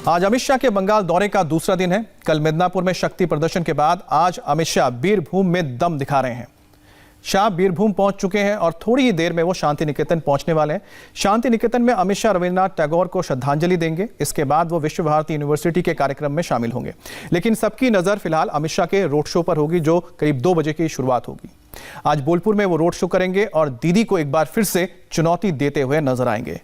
आज अमित शाह के बंगाल दौरे का दूसरा दिन है। कल मिदनापुर में शक्ति प्रदर्शन के बाद आज अमित शाह बीरभूम में दम दिखा रहे हैं। शाह बीरभूम पहुंच चुके हैं और थोड़ी ही देर में वो शांति निकेतन पहुंचने वाले हैं। शांति निकेतन में अमित शाह रविन्द्रनाथ टैगोर को श्रद्धांजलि देंगे। इसके बाद वो विश्व भारती यूनिवर्सिटी के कार्यक्रम में शामिल होंगे। लेकिन सबकी नजर फिलहाल अमित शाह के रोड शो पर होगी, जो करीब 2 बजे की शुरुआत होगी। आज बोलपुर में वो रोड शो करेंगे और दीदी को एक बार फिर से चुनौती देते हुए नजर आएंगे।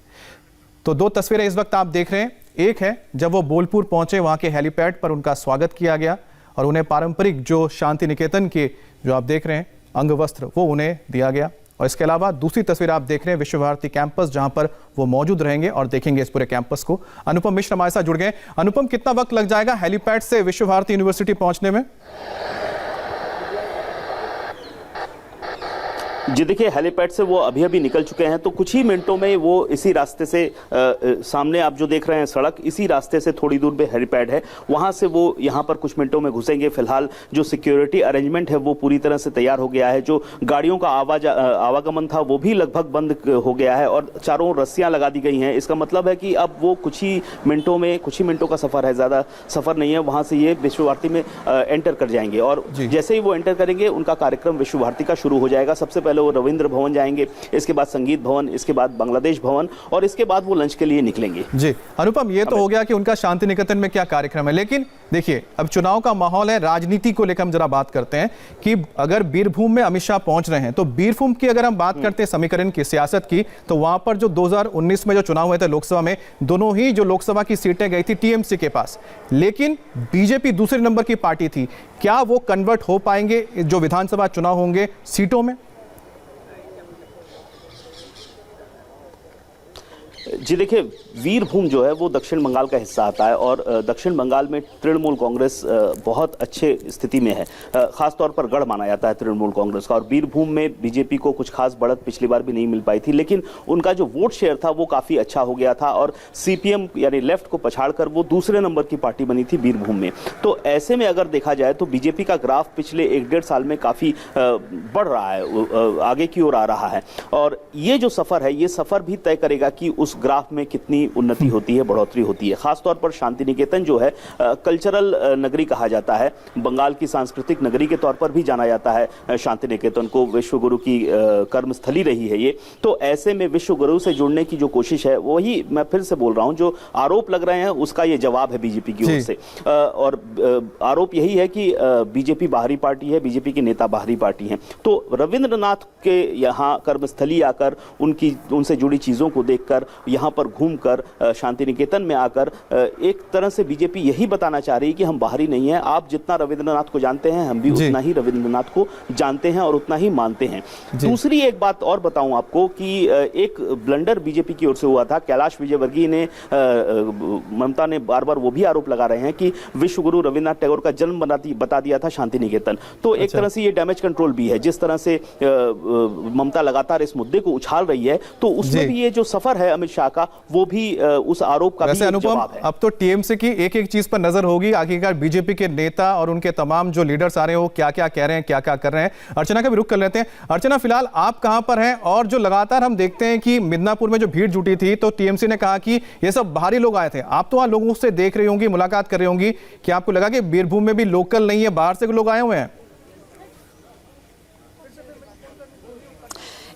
तो 2 तस्वीरें इस वक्त आप देख रहे हैं। एक है जब वो बोलपुर पहुंचे, वहां के हेलीपैड पर उनका स्वागत किया गया और उन्हें पारंपरिक जो शांति निकेतन के जो आप देख रहे हैं अंग वस्त्र वो उन्हें दिया गया। और इसके अलावा दूसरी तस्वीर आप देख रहे हैं विश्व भारती कैंपस, जहां पर वो मौजूद रहेंगे और देखेंगे इस पूरे कैंपस को। अनुपम मिश्र हमारे साथ जुड़ गए। अनुपम, कितना वक्त लग जाएगा हेलीपैड से विश्व भारती यूनिवर्सिटी पहुंचने में? जी देखिए, हेलीपैड से वो अभी निकल चुके हैं, तो कुछ ही मिनटों में वो इसी रास्ते से सामने आप जो देख रहे हैं सड़क, इसी रास्ते से थोड़ी दूर पे हेलीपैड है, वहां से वो यहाँ पर कुछ मिनटों में घुसेंगे। फिलहाल जो सिक्योरिटी अरेंजमेंट है वो पूरी तरह से तैयार हो गया है। जो गाड़ियों का आवागमन था वो भी लगभग बंद हो गया है और चारों रस्सियां लगा दी गई हैं। इसका मतलब है कि अब वो कुछ ही मिनटों का सफर है, ज्यादा सफर नहीं है। वहां से ये विश्व भारती में एंटर कर जाएंगे और जैसे ही वो एंटर करेंगे उनका कार्यक्रम विश्व भारती का शुरू हो जाएगा। सबसे पहले वो रविंद्र भवन जाएंगे, इसके बाद संगीत भवन, इसके बाद बांग्लादेश भवन और इसके बाद वो लंच के लिए निकलेंगे। जी अनुपम, ये तो हो गया कि उनका शांति निकेतन में क्या कार्यक्रम है, लेकिन देखिए अब चुनाव का माहौल है, राजनीति को लेकर हम जरा बात करते हैं कि अगर बीरभूम में अमित शाह पहुंच रहे हैं तो बीरभूम की अगर हम बात करते हैं समीकरण की, सियासत की, तो वहां पर जो 2019 में जो चुनाव हुए थे लोकसभा में, दोनों ही जो लोकसभा की सीटें गई थी टीएमसी के पास, लेकिन बीजेपी दूसरे नंबर की पार्टी थी। क्या वो कन्वर्ट हो पाएंगे जो विधानसभा चुनाव होंगे सीटों में? जी देखिए, वीरभूम जो है वो दक्षिण बंगाल का हिस्सा आता है और दक्षिण बंगाल में तृणमूल कांग्रेस बहुत अच्छे स्थिति में है। खासतौर पर गढ़ माना जाता है तृणमूल कांग्रेस का, और वीरभूम में बीजेपी को कुछ खास बढ़त पिछली बार भी नहीं मिल पाई थी, लेकिन उनका जो वोट शेयर था वो काफ़ी अच्छा हो गया था और सीपीएम यानी लेफ्ट को पछाड़कर वो दूसरे नंबर की पार्टी बनी थी वीरभूम में। तो ऐसे में अगर देखा जाए तो बीजेपी का ग्राफ पिछले 1-1.5 साल में काफ़ी बढ़ रहा है, आगे की ओर आ रहा है। और ये जो सफ़र है, ये सफ़र भी तय करेगा कि उस ग्राफ में कितनी उन्नति होती है, बढ़ोतरी होती है। खासतौर पर शांति निकेतन जो है कल्चरल नगरी कहा जाता है, बंगाल की सांस्कृतिक नगरी के तौर पर भी जाना जाता है शांति निकेतन को। विश्व गुरु की कर्मस्थली रही है ये। तो ऐसे में विश्व गुरु से जुड़ने की जो कोशिश है, वही मैं फिर से बोल रहा हूं, जो आरोप लग रहे हैं उसका ये जवाब है बीजेपी की ओर से। और आरोप यही है कि बीजेपी बाहरी पार्टी है, बीजेपी के नेता बाहरी पार्टी हैं। तो रविंद्रनाथ के यहाँ कर्मस्थली आकर उनसे जुड़ी चीजों को देखकर, यहाँ पर घूमकर, शांति निकेतन में आकर एक तरह से बीजेपी यही बताना चाह रही है कि हम बाहरी नहीं हैं। आप जितना रविंद्रनाथ को जानते हैं, हम भी उतना ही रविंद्रनाथ को जानते हैं और उतना ही मानते हैं। दूसरी एक बात और बताऊं आपको कि एक ब्लंडर बीजेपी की ओर से हुआ था। कैलाश विजयवर्गीय ने, ममता ने बार-बार वो भी आरोप लगा रहे हैं कि विश्व गुरु रविन्द्रनाथ टैगोर का जन्म बता दिया था शांति निकेतन। तो एक तरह से ये डैमेज कंट्रोल भी है। जिस तरह से ममता लगातार इस मुद्दे को उछाल रही है, तो उसमें भी ये जो सफर है अमित शाह का, वो भी उस आरोप का भी जवाब है। अब तो टीएमसी की एक एक चीज पर नजर होगी। आखिरकार बीजेपी के नेता और उनके तमाम जो लीडर्स आ रहे हैं वो क्या क्या कह रहे हैं, क्या क्या कर रहे हैं। अर्चना का भी रुख कर लेते हैं। अर्चना, फिलहाल आप कहां पर हैं? और जो लगातार हम देखते हैं कि मिदनापुर में जो भीड़ जुटी थी, तो टीएमसी ने कहा कि ये सब बाहरी लोग आए थे। आप तो वहां लोगों से देख रही होंगी, मुलाकात कर रही होंगी, क्या आपको लगा कि बीरभूम में भी लोकल नहीं है, बाहर से लोग आए हुए हैं?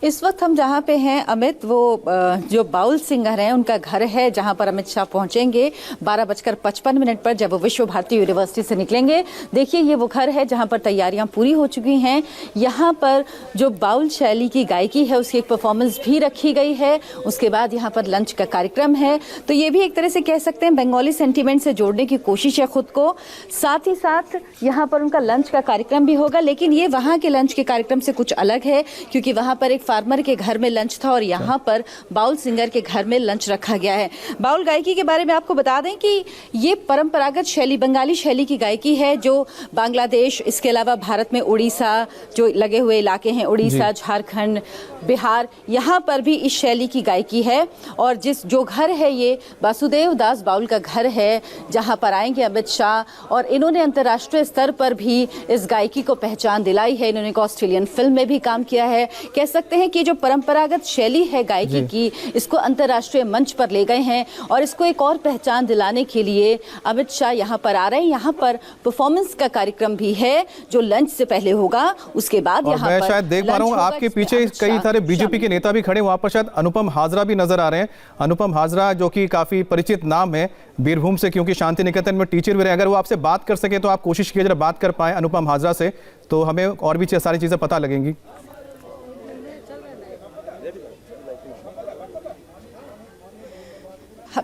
इस वक्त हम जहाँ पे हैं अमित, वो जो बाउल सिंगर हैं उनका घर है जहाँ पर अमित शाह पहुँचेंगे 12:55 पर, जब वो विश्व भारती यूनिवर्सिटी से निकलेंगे। देखिए ये वो घर है जहाँ पर तैयारियाँ पूरी हो चुकी हैं। यहाँ पर जो बाउल शैली की गायकी है उसकी एक परफॉर्मेंस भी रखी गई है। उसके बाद यहाँ पर लंच का कार्यक्रम है। तो ये भी एक तरह से कह सकते हैं बंगाली सेंटीमेंट से जोड़ने की कोशिश है खुद को। साथ ही साथ यहाँ पर उनका लंच का कार्यक्रम भी होगा, लेकिन ये वहाँ के लंच के कार्यक्रम से कुछ अलग है, क्योंकि वहाँ पर एक फार्मर के घर में लंच था और यहाँ पर बाउल सिंगर के घर में लंच रखा गया है। बाउल गायकी के बारे में आपको बता दें कि ये परंपरागत शैली, बंगाली शैली की गायकी है, जो बांग्लादेश, इसके अलावा भारत में उड़ीसा जो लगे हुए इलाके हैं, उड़ीसा, झारखंड, बिहार, यहाँ पर भी इस शैली की गायकी है। और जो घर है ये वासुदेव दास बाउल का घर है, जहाँ पर आएंगे अमित शाह, और इन्होंने अंतर्राष्ट्रीय स्तर पर भी इस गायकी को पहचान दिलाई है। इन्होंने एक ऑस्ट्रेलियन फिल्म में भी काम किया है। कह सकते हैं हैं कि जो परंपरागत शैली है गायकी की, इसको अंतर्राष्ट्रीय मंच पर ले गए हैं और इसको एक और पहचान दिलाने के लिए अमित शाह यहाँ पर आ रहे हैं। यहाँ पर परफॉर्मेंस का कार्यक्रम भी है जो लंच से पहले होगा, उसके बाद यहाँ मैं पर शायद देख पा रहा हूँ आपके पीछे कई सारे बीजेपी के नेता भी खड़े, वहां पर शायद अनुपम हाजरा भी नजर आ रहे हैं। अनुपम हाजरा जो कि काफी परिचित नाम है बीरभूम से, क्योंकि शांति निकेतन में टीचर भी रहे। अगर वो आपसे बात कर सके तो आप कोशिश कीजिए जरा बात कर पाए अनुपम हाजरा से, तो हमें और भी सारी चीजें पता लगेंगी।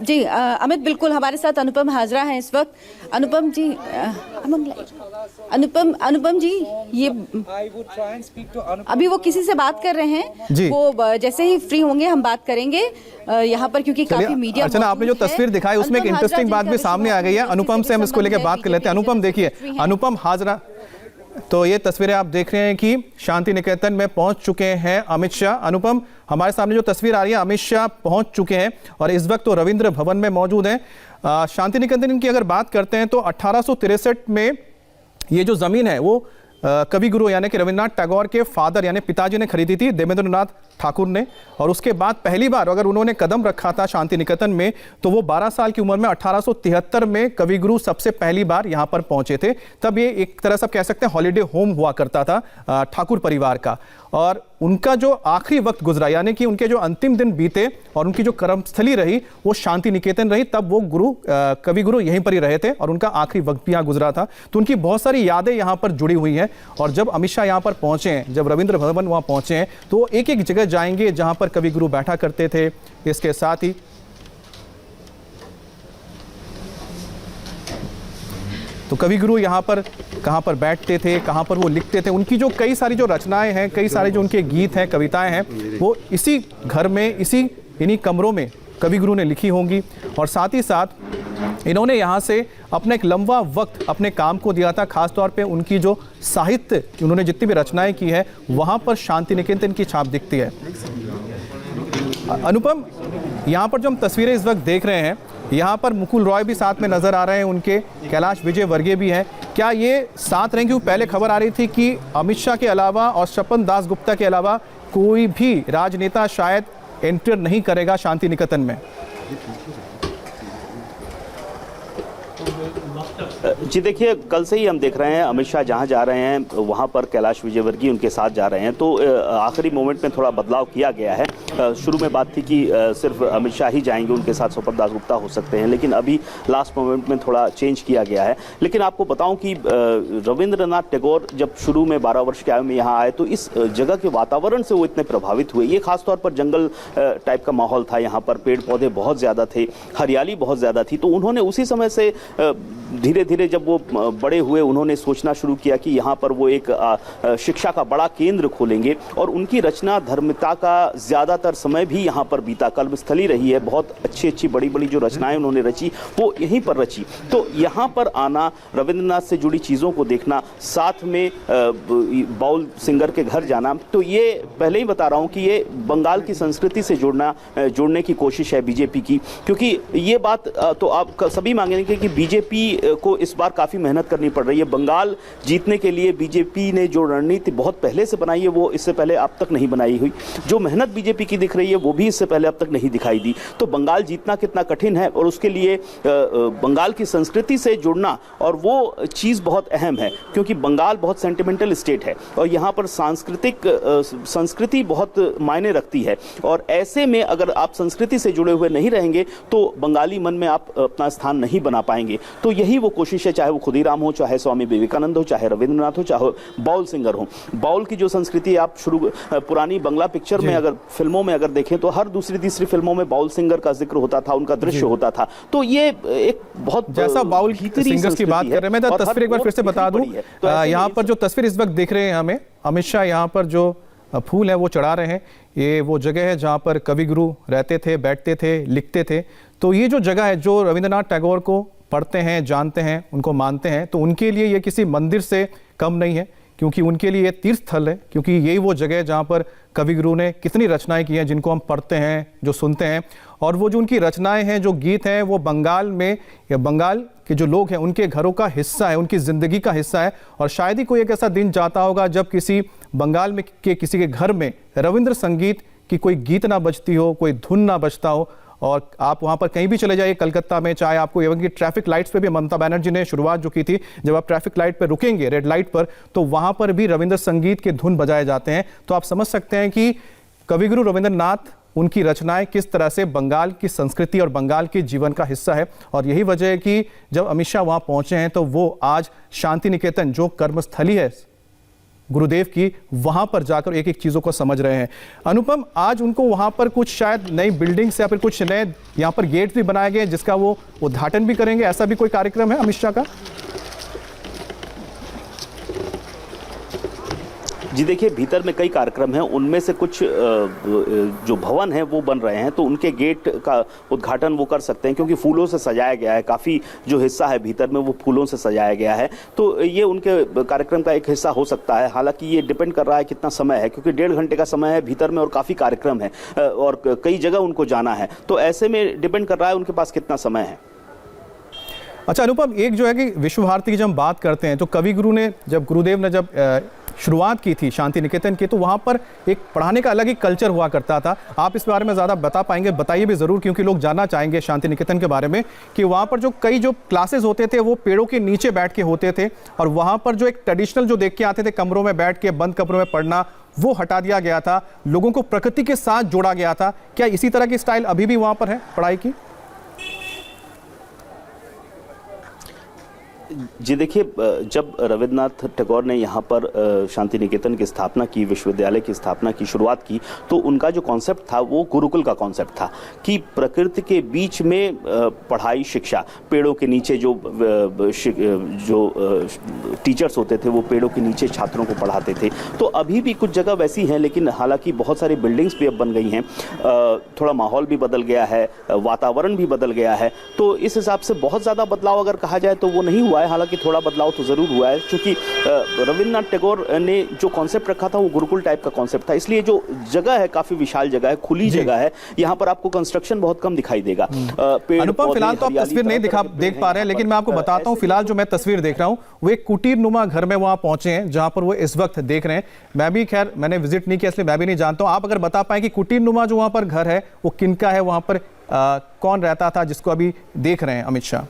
जी अमित, बिल्कुल हमारे साथ अनुपम हाजरा हैं इस वक्त। अनुपम जी, अनुपम जी, ये अभी वो किसी से बात कर रहे हैं, वो जैसे ही फ्री होंगे हम बात करेंगे यहाँ पर, क्योंकि काफी मीडिया। अर्चना, आपने जो तस्वीर दिखाई उसमें एक इंटरेस्टिंग बात भी सामने आ गई है। अनुपम से हम इसको लेकर बात कर लेते हैं। अनुपम देखिए, अनुपम हाजरा, तो ये तस्वीरें आप देख रहे हैं कि शांति निकेतन में पहुंच चुके हैं अमित शाह। अनुपम, हमारे सामने जो तस्वीर आ रही है, अमित शाह पहुंच चुके हैं और इस वक्त तो रविंद्र भवन में मौजूद हैं। शांति निकेतन की अगर बात करते हैं तो 1863 में ये जो जमीन है वो कवि गुरु यानी कि रविंद्रनाथ टैगोर के फादर यानी पिताजी ने खरीदी थी, देवेंद्रनाथ ठाकुर ने। और उसके बाद पहली बार अगर उन्होंने कदम रखा था शांति निकेतन में तो वो 12 साल की उम्र में 1873 में कवि गुरु सबसे पहली बार यहाँ पर पहुंचे थे। तब ये एक तरह से कह सकते हैं हॉलीडे होम हुआ करता था ठाकुर परिवार का। और उनका जो आखिरी वक्त गुजरा यानी कि उनके जो अंतिम दिन बीते और उनकी जो कर्मस्थली रही वो शांति निकेतन रही। तब वो कवि गुरु यहीं पर ही रहे थे और उनका आखिरी वक्त भी यहाँ गुजरा था। तो उनकी बहुत सारी यादें यहाँ पर जुड़ी हुई हैं। और जब अमित शाह यहाँ पर पहुंचे हैं, जब रविंद्र भवन वहाँ पहुंचे हैं, तो एक एक जगह जाएंगे जहां पर कवि गुरु बैठा करते थे। इसके साथ ही तो कवि गुरु यहाँ पर कहाँ पर बैठते थे, कहाँ पर वो लिखते थे, उनकी जो कई सारी जो रचनाएं हैं, कई सारे जो उनके गीत हैं, कविताएं हैं, वो इसी घर में इन्हीं कमरों में कवि गुरु ने लिखी होंगी। और साथ ही साथ इन्होंने यहाँ से अपना एक लंबा वक्त अपने काम को दिया था। खासतौर पे उनकी जो साहित्य, उन्होंने जितनी भी रचनाएं की है, वहाँ पर शांति निकेतन की छाप दिखती है। अनुपम, यहाँ पर जो हम तस्वीरें इस वक्त देख रहे हैं, यहाँ पर मुकुल रॉय भी साथ में नजर आ रहे हैं, उनके कैलाश विजयवर्गीय भी हैं। क्या ये साथ रहेंगे? पहले खबर आ रही थी कि अमित शाह के अलावा और स्वपन दास गुप्ता के अलावा कोई भी राजनेता शायद एंटर नहीं करेगा शांति निकेतन में। जी देखिए, कल से ही हम देख रहे हैं अमित शाह जहां जा रहे हैं वहां पर कैलाश विजयवर्गीय उनके साथ जा रहे हैं। तो आखिरी मोमेंट में थोड़ा बदलाव किया गया है। शुरू में बात थी कि सिर्फ अमित शाह ही जाएंगे, उनके साथ स्वपन दास गुप्ता हो सकते हैं, लेकिन अभी लास्ट मोमेंट में थोड़ा चेंज किया गया है। लेकिन आपको बताऊं कि रविंद्रनाथ टैगोर जब शुरू में 12 वर्ष की आयु में यहाँ आए तो इस जगह के वातावरण से वो इतने प्रभावित हुए। ये खासतौर पर जंगल टाइप का माहौल था, यहाँ पर पेड़ पौधे बहुत ज़्यादा थे, हरियाली बहुत ज़्यादा थी। तो उन्होंने उसी समय से धीरे धीरे जब वो बड़े हुए, उन्होंने सोचना शुरू किया कि यहाँ पर वो एक शिक्षा का बड़ा केंद्र खोलेंगे। और उनकी रचना धर्मिता का ज़्यादातर समय भी यहाँ पर बीता, कर्मस्थली रही है। बहुत अच्छी अच्छी बड़ी बड़ी जो रचनाएं उन्होंने रची वो यहीं पर रची। तो यहाँ पर आना, रविंद्रनाथ से जुड़ी चीज़ों को देखना, साथ में बाउल सिंगर के घर जाना, तो ये पहले ही बता रहा हूँ कि ये बंगाल की संस्कृति से जोड़ने की कोशिश है बीजेपी की। क्योंकि ये बात तो आप सभी मांगेंगे कि बीजेपी को इस बार काफ़ी मेहनत करनी पड़ रही है। बंगाल जीतने के लिए बीजेपी ने जो रणनीति बहुत पहले से बनाई है वो इससे पहले अब तक नहीं बनाई हुई। जो मेहनत बीजेपी की दिख रही है वो भी इससे पहले अब तक नहीं दिखाई दी। तो बंगाल जीतना कितना कठिन है और उसके लिए बंगाल की संस्कृति से जुड़ना और वो चीज़ बहुत अहम है, क्योंकि बंगाल बहुत सेंटिमेंटल स्टेट है और यहाँ पर संस्कृति बहुत मायने रखती है। और ऐसे में अगर आप संस्कृति से जुड़े हुए नहीं रहेंगे तो बंगाली मन में आप अपना स्थान नहीं बना पाएंगे। तो यही वो कोशिश है, चाहे वो खुदीराम हो, चाहे स्वामी विवेकानंद हो, चाहे रविंद्रनाथ हो, चाहे बाउल सिंगर हो। बाउल की जो संस्कृति आप पुरानी बंगला पिक्चर में अगर फिल्मों में अगर देखें तो हर दूसरी तीसरी फिल्मों में बाउल सिंगर का जिक्र होता था, उनका दृश्य होता था। तो ये एक बहुत जैसा बाउल सिंगर्स की बात कर रहे हैं, मैं तस्वीर एक बार फिर से बता दूं। यहाँ पर जो तस्वीर इस वक्त दिख रहे हैं हमें, अमित शाह यहाँ पर जो फूल है वो चढ़ा रहे हैं। ये वो जगह है जहाँ पर कवि गुरु रहते थे, बैठते थे, लिखते थे। तो ये जो जगह है, जो रविंद्रनाथ टैगोर को पढ़ते हैं, जानते हैं, उनको मानते हैं, तो उनके लिए ये किसी मंदिर से कम नहीं है, क्योंकि उनके लिए तीर्थ स्थल है। क्योंकि यही वो जगह है जहाँ पर कवि गुरु ने कितनी रचनाएं की हैं, जिनको हम पढ़ते हैं, जो सुनते हैं। और वो जो उनकी रचनाएं हैं, जो गीत हैं, वो बंगाल में या बंगाल के जो लोग हैं उनके घरों का हिस्सा है, उनकी ज़िंदगी का हिस्सा है। और शायद ही कोई एक ऐसा दिन जाता होगा जब किसी बंगाल में के किसी के घर में रविंद्र संगीत की कोई गीत ना बजती हो, कोई धुन ना बजता हो। और आप वहाँ पर कहीं भी चले जाइए कलकत्ता में, चाहे आपको एवं कि ट्रैफिक लाइट्स पे भी ममता बनर्जी ने शुरुआत जो की थी, जब आप ट्रैफिक लाइट पर रुकेंगे, रेड लाइट पर, तो वहाँ पर भी रविंद्र संगीत के धुन बजाए जाते हैं। तो आप समझ सकते हैं कि कविगुरु रविंद्रनाथ, उनकी रचनाएं किस तरह से बंगाल की संस्कृति और बंगाल के जीवन का हिस्सा है। और यही वजह है कि जब अमित शाह वहाँ पहुँचे हैं तो वो आज शांति निकेतन जो कर्मस्थली है गुरुदेव की, वहां पर जाकर एक एक चीजों को समझ रहे हैं। अनुपम, आज उनको वहां पर कुछ शायद नई बिल्डिंग्स या फिर कुछ नए यहां पर गेट्स भी बनाए गए जिसका वो उद्घाटन भी करेंगे, ऐसा भी कोई कार्यक्रम है अमित शाह का? जी देखिए, भीतर में कई कार्यक्रम हैं, उनमें से कुछ जो भवन हैं वो बन रहे हैं, तो उनके गेट का उद्घाटन वो कर सकते हैं क्योंकि फूलों से सजाया गया है। काफ़ी जो हिस्सा है भीतर में वो फूलों से सजाया गया है, तो ये उनके कार्यक्रम का एक हिस्सा हो सकता है। हालांकि ये डिपेंड कर रहा है कितना समय है, क्योंकि 1.5 घंटे का समय है भीतर में और काफ़ी कार्यक्रम है और कई जगह उनको जाना है, तो ऐसे में डिपेंड कर रहा है उनके पास कितना समय है। अच्छा अनुपम, एक जो है कि विश्व भारती की जब हम बात करते हैं तो कविगुरु ने, जब गुरुदेव ने जब शुरुआत की थी शांति निकेतन की, तो वहाँ पर एक पढ़ाने का अलग ही कल्चर हुआ करता था। आप इस बारे में ज़्यादा बता पाएंगे? बताइए भी ज़रूर, क्योंकि लोग जानना चाहेंगे शांति निकेतन के बारे में कि वहाँ पर जो कई जो क्लासेस होते थे वो पेड़ों के नीचे बैठ के होते थे, और वहाँ पर जो एक ट्रेडिशनल जो देख के आते थे कमरों में बैठ के बंद कमरों में पढ़ना, वो हटा दिया गया था, लोगों को प्रकृति के साथ जोड़ा गया था। क्या इसी तरह की स्टाइल अभी भी वहाँ पर है पढ़ाई की? जी देखिए, जब रविन्द्रनाथ टैगोर ने यहाँ पर शांति निकेतन की स्थापना की, विश्वविद्यालय की स्थापना की, शुरुआत की, तो उनका जो कॉन्सेप्ट था वो गुरुकुल का कॉन्सेप्ट था कि प्रकृति के बीच में पढ़ाई, शिक्षा, पेड़ों के नीचे जो टीचर्स होते थे वो पेड़ों के नीचे छात्रों को पढ़ाते थे। तो अभी भी कुछ जगह वैसी हैं, लेकिन हालांकि बहुत सारी बिल्डिंग्स भी अब बन गई हैं, थोड़ा माहौल भी बदल गया है, वातावरण भी बदल गया है, तो इस हिसाब से बहुत ज़्यादा बदलाव अगर कहा जाए तो वो नहीं हुआ है। हालांकि थोड़ा बदलाव तो जरूर हुआ है, क्योंकि रविन्द्रनाथ टैगोर ने जो कॉन्सेप्ट रखा था वो गुरुकुल टाइप का कॉन्सेप्ट था, इसलिए जो जगह है काफी विशाल जगह है, खुली जगह है, यहाँ पर आपको कंस्ट्रक्शन बहुत कम दिखाई देगा। अनुपम, फिलहाल तो आप तस्वीर नहीं देख पा रहे हैं, लेकिन मैं आपको बताता हूँ, फिलहाल जो मैं तस्वीर देख रहा हूँ वो एक कुटीर नुमा घर में वहां पहुंचे हैं, जहां पर वो इस वक्त देख रहे हैं। मैं भी, खैर मैंने विजिट नहीं किया इसलिए मैं भी नहीं जानता हूँ। आप अगर बता पाए कि कुटीर नुमा जो वहां पर घर है वो किनका है, वहां पर कौन रहता था जिसको अभी देख रहे हैं अमित शाह?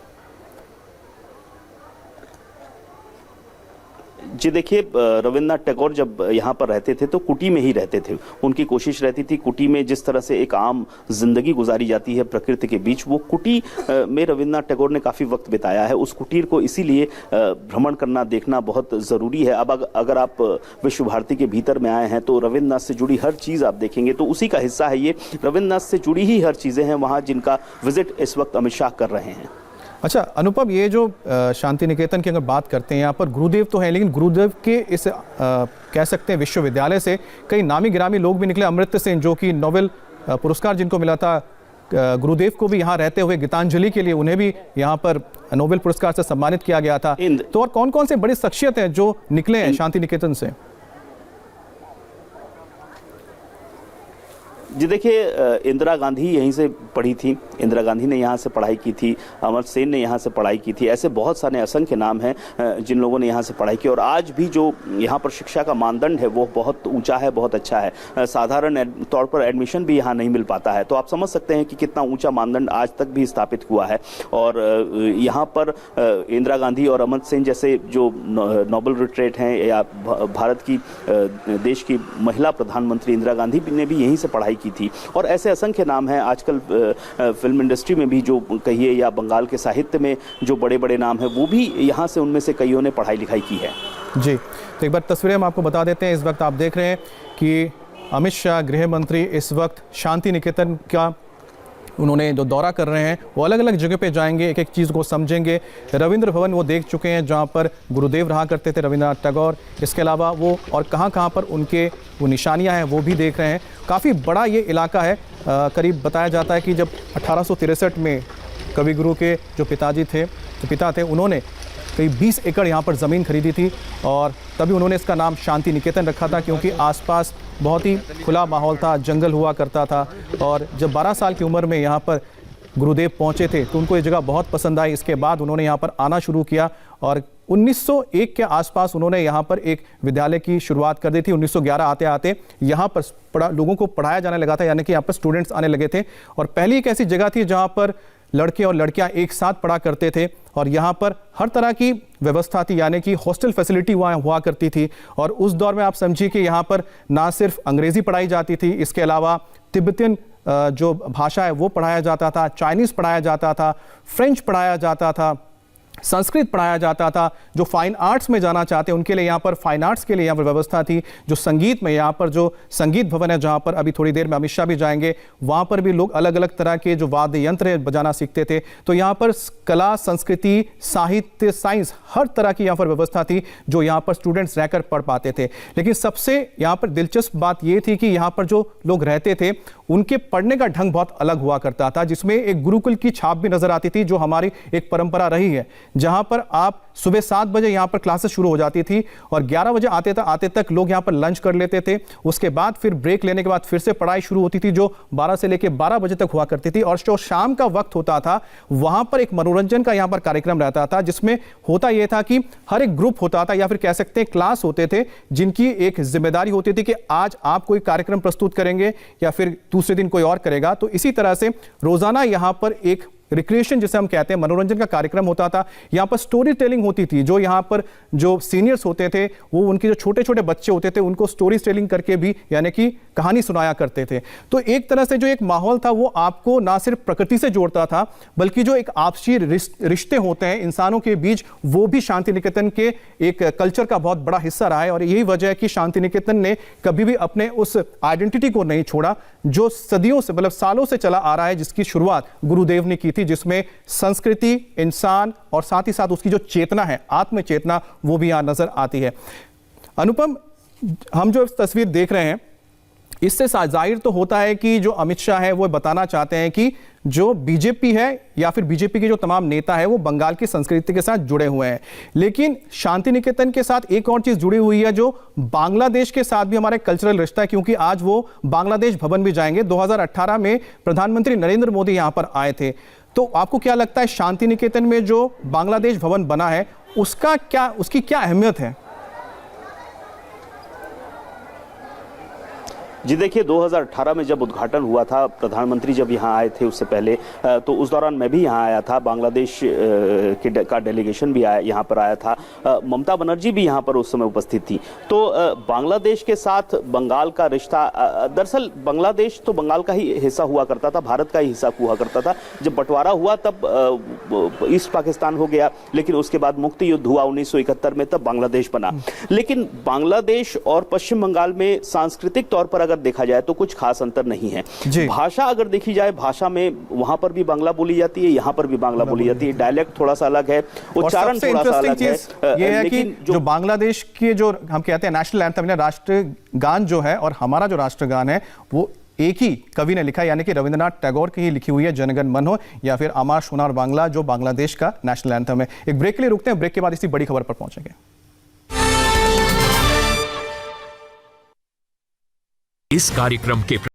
जी देखिए, रविन्द्रनाथ टैगोर जब यहाँ पर रहते थे तो कुटी में ही रहते थे। उनकी कोशिश रहती थी कुटी में जिस तरह से एक आम जिंदगी गुजारी जाती है प्रकृति के बीच, वो कुटी में रविन्द्रनाथ टैगोर ने काफ़ी वक्त बिताया है। उस कुटीर को इसीलिए भ्रमण करना, देखना बहुत ज़रूरी है। अब अगर आप विश्व भारती के भीतर में आए हैं तो रविन्द्रनाथ से जुड़ी हर चीज़ आप देखेंगे, तो उसी का हिस्सा है ये। रविन्द्रनाथ से जुड़ी ही हर चीज़ें हैं वहाँ, जिनका विजिट इस वक्त अमित शाह कर रहे हैं। अच्छा अनुपम, ये जो शांति निकेतन की अगर बात करते हैं, यहाँ पर गुरुदेव तो हैं, लेकिन गुरुदेव के इस कह सकते हैं विश्वविद्यालय से कई नामी गिरामी लोग भी निकले। अमृत सेन जो कि नोबेल पुरस्कार जिनको मिला था, गुरुदेव को भी यहाँ रहते हुए गीतांजलि के लिए उन्हें भी यहाँ पर नोबेल पुरस्कार से सम्मानित किया गया था। तो और कौन कौन से बड़ी शख्सियत हैं जो निकले हैं शांति निकेतन से? जी देखिए, इंदिरा गांधी यहीं से पढ़ी थी, इंदिरा गांधी ने यहाँ से पढ़ाई की थी, अमर सेन ने यहाँ से पढ़ाई की थी। ऐसे बहुत सारे असंख्य नाम हैं जिन लोगों ने यहाँ से पढ़ाई की, और आज भी जो यहाँ पर शिक्षा का मानदंड है वो बहुत ऊंचा है, बहुत अच्छा है। साधारण तौर पर एडमिशन भी यहाँ नहीं मिल पाता है, तो आप समझ सकते हैं कि कितना ऊंचा मानदंड आज तक भी स्थापित हुआ है। और यहाँ पर इंदिरा गांधी और अमर सेन जैसे जो नोबेल लिटरेट हैं, या भारत की देश की महिला प्रधानमंत्री इंदिरा गांधी ने भी यहीं से पढ़ाई की थी। और ऐसे असंख्य नाम हैं आजकल फिल्म इंडस्ट्री में भी, जो कहिए, या बंगाल के साहित्य में जो बड़े बड़े नाम हैं वो भी यहाँ से, उनमें से कईयों ने पढ़ाई लिखाई की है। जी तो एक बार तस्वीरें हम आपको बता देते हैं। इस वक्त आप देख रहे हैं कि अमित शाह गृह मंत्री इस वक्त शांति निकेतन का उन्होंने जो दौरा कर रहे हैं, वो अलग अलग जगह पे जाएंगे, एक एक चीज़ को समझेंगे। रविंद्र भवन वो देख चुके हैं जहाँ पर गुरुदेव रहा करते थे, रविन्द्रनाथ टैगोर। इसके अलावा वो और कहाँ पर उनके वो निशानियाँ हैं वो भी देख रहे हैं। काफ़ी बड़ा ये इलाका है। करीब बताया जाता है कि जब 1863 में कविगुरु के जो पिता थे उन्होंने करीब 20 एकड़ यहाँ पर ज़मीन खरीदी थी, और तभी उन्होंने इसका नाम शांति निकेतन रखा था, क्योंकि आसपास बहुत ही खुला माहौल था, जंगल हुआ करता था। और जब 12 साल की उम्र में यहाँ पर गुरुदेव पहुँचे थे तो उनको ये जगह बहुत पसंद आई। इसके बाद उन्होंने यहाँ पर आना शुरू किया और 1901 के आसपास उन्होंने यहाँ पर एक विद्यालय की शुरुआत कर दी थी। 1911 आते आते यहाँ पर लोगों को पढ़ाया जाने लगा था, यानी कि यहाँ पर स्टूडेंट्स आने लगे थे। और पहली एक ऐसी जगह थी जहाँ पर लड़के और लड़कियां एक साथ पढ़ा करते थे और यहाँ पर हर तरह की व्यवस्था थी, यानी कि हॉस्टल फैसिलिटी वहाँ हुआ करती थी। और उस दौर में आप समझिए कि यहाँ पर ना सिर्फ अंग्रेज़ी पढ़ाई जाती थी, इसके अलावा तिब्बतियन जो भाषा है वो पढ़ाया जाता था, चाइनीज़ पढ़ाया जाता था, फ्रेंच पढ़ाया जाता था, संस्कृत पढ़ाया जाता था। जो फाइन आर्ट्स में जाना चाहते हैं उनके लिए यहाँ पर फाइन आर्ट्स के लिए यहाँ पर व्यवस्था थी। जो संगीत में यहाँ पर जो संगीत भवन है, जहाँ पर अभी थोड़ी देर में अमित शाह भी जाएंगे, वहाँ पर भी लोग अलग अलग तरह के जो वाद्य यंत्र बजाना सीखते थे। तो यहाँ पर कला, संस्कृति, साहित्य, साइंस, हर तरह की यहाँ पर व्यवस्था थी जो यहाँ पर स्टूडेंट्स रहकर पढ़ पाते थे। लेकिन सबसे यहाँ पर दिलचस्प बात ये थी कि यहाँ पर जो लोग रहते थे उनके पढ़ने का ढंग बहुत अलग हुआ करता था, जिसमें एक गुरुकुल की छाप भी नजर आती थी, जो हमारी एक परंपरा रही है, जहां पर आप सुबह 7 बजे यहां पर क्लासेस शुरू हो जाती थी और 11 बजे आते तक लोग यहां पर लंच कर लेते थे। उसके बाद फिर ब्रेक लेने के बाद फिर से पढ़ाई शुरू होती थी, जो 12 से लेकर 12 बजे तक हुआ करती थी। और जो शाम का वक्त होता था वहां पर एक मनोरंजन का यहां पर कार्यक्रम रहता था, जिसमें होता यह था कि हर एक ग्रुप होता था या फिर कह सकते हैं क्लास होते थे, जिनकी एक जिम्मेदारी होती थी कि आज आप कोई कार्यक्रम प्रस्तुत करेंगे या फिर दूसरे दिन कोई और करेगा। तो इसी तरह से रोजाना यहां पर एक रिक्रिएशन जिसे हम कहते हैं, मनोरंजन का कार्यक्रम होता था। यहाँ पर स्टोरी टेलिंग होती थी, जो यहाँ पर जो सीनियर्स होते थे वो उनके जो छोटे छोटे बच्चे होते थे उनको स्टोरी टेलिंग करके भी यानी कि कहानी सुनाया करते थे। तो एक तरह से जो एक माहौल था वो आपको ना सिर्फ प्रकृति से जोड़ता था, बल्कि जो एक आपसी रिश्ते होते हैं इंसानों के बीच, वो भी शांति निकेतन के एक कल्चर का बहुत बड़ा हिस्सा रहा है। और यही वजह है कि शांति निकेतन ने कभी भी अपने उस आइडेंटिटी को नहीं छोड़ा जो सदियों से, मतलब सालों से चला आ रहा है, जिसकी शुरुआत गुरुदेव ने की थी, जिसमें संस्कृति, इंसान और साथ ही साथ उसकी जो चेतना है, आत्म चेतना, वो भी यहां नजर आती है। अनुपम, हम जो तस्वीर देख रहे हैं इससे जाहिर तो होता है कि जो अमित शाह है वो बताना चाहते हैं कि जो बीजेपी है या फिर बीजेपी के जो तमाम नेता है वो बंगाल की संस्कृति के साथ जुड़े हुए हैं। लेकिन शांति निकेतन के साथ एक और चीज जुड़ी हुई है, जो बांग्लादेश के साथ भी हमारा कल्चरल रिश्ता है, क्योंकि आज वो बांग्लादेश भवन भी जाएंगे। 2018 में प्रधानमंत्री नरेंद्र मोदी यहां पर आए थे। तो आपको क्या लगता है शांति निकेतन में जो बांग्लादेश भवन बना है उसकी क्या अहमियत है? जी देखिए, 2018 में जब उद्घाटन हुआ था, प्रधानमंत्री जब यहाँ आए थे उससे पहले, तो उस दौरान मैं भी यहाँ आया था। बांग्लादेश का डेलीगेशन भी यहाँ पर आया था। ममता बनर्जी भी यहाँ पर उस समय उपस्थित थी। तो बांग्लादेश के साथ बंगाल का रिश्ता, दरअसल बांग्लादेश तो बंगाल का ही हिस्सा हुआ करता था, भारत का ही हिस्सा हुआ करता था। जब बंटवारा हुआ तब ईस्ट पाकिस्तान हो गया, लेकिन उसके बाद मुक्ति युद्ध हुआ 1971 में, तब बांग्लादेश बना। लेकिन बांग्लादेश और पश्चिम बंगाल में सांस्कृतिक तौर पर देखा जाए तो कुछ खास अंतर नहीं है। भाषा अगर देखी जाए, भाषा में वहां पर भी बांग्ला बोली जाती है, यहां पर भी बांग्ला बोली जाती है। डायलेक्ट थोड़ा सा अलग है, उच्चारण थोड़ा सा अलग है। ये है कि जो बांग्लादेश के जो हम कहते हैं नेशनल एंथम, राष्ट्रगान जो है, और हमारा जो राष्ट्रगान है वो एक ही कवि ने लिखा, यानी कि रविंद्रनाथ टैगोर की ही लिखी हुई है, जनगण मन हो या फिर अमार सोनार बांग्ला, जो बांग्लादेश का नेशनल एंथम है। एक ब्रेक के लिए रुकते हैं, ब्रेक के बाद इसी बड़ी खबर पर पहुंचेंगे। इस कार्यक्रम के